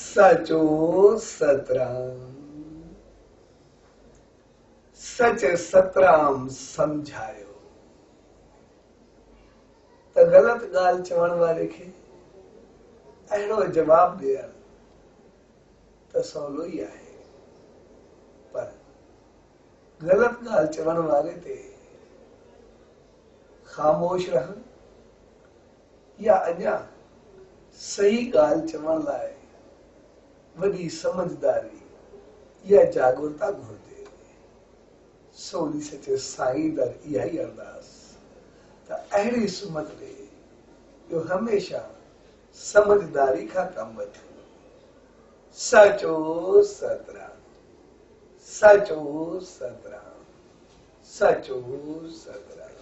सचो सतराम, सच सतराम समझायो। तो गलत गाल चवण वारे खे अहिड़ो जवाब ॾियण त सवलो ई आहे, पर गलत गाल चवण वारे ते खामोश रहन या अञा सही गाल चवण लाइ वॾी समझदारी या जागरूकता घुरिजे। सोनी सचे साईं दर इहा ई अरदास त अहिड़ी सुमत ॾे जो हमेशा समझदारी खां कमु वठो। सचो सतराम, सचो सतराम, सचो सतराम।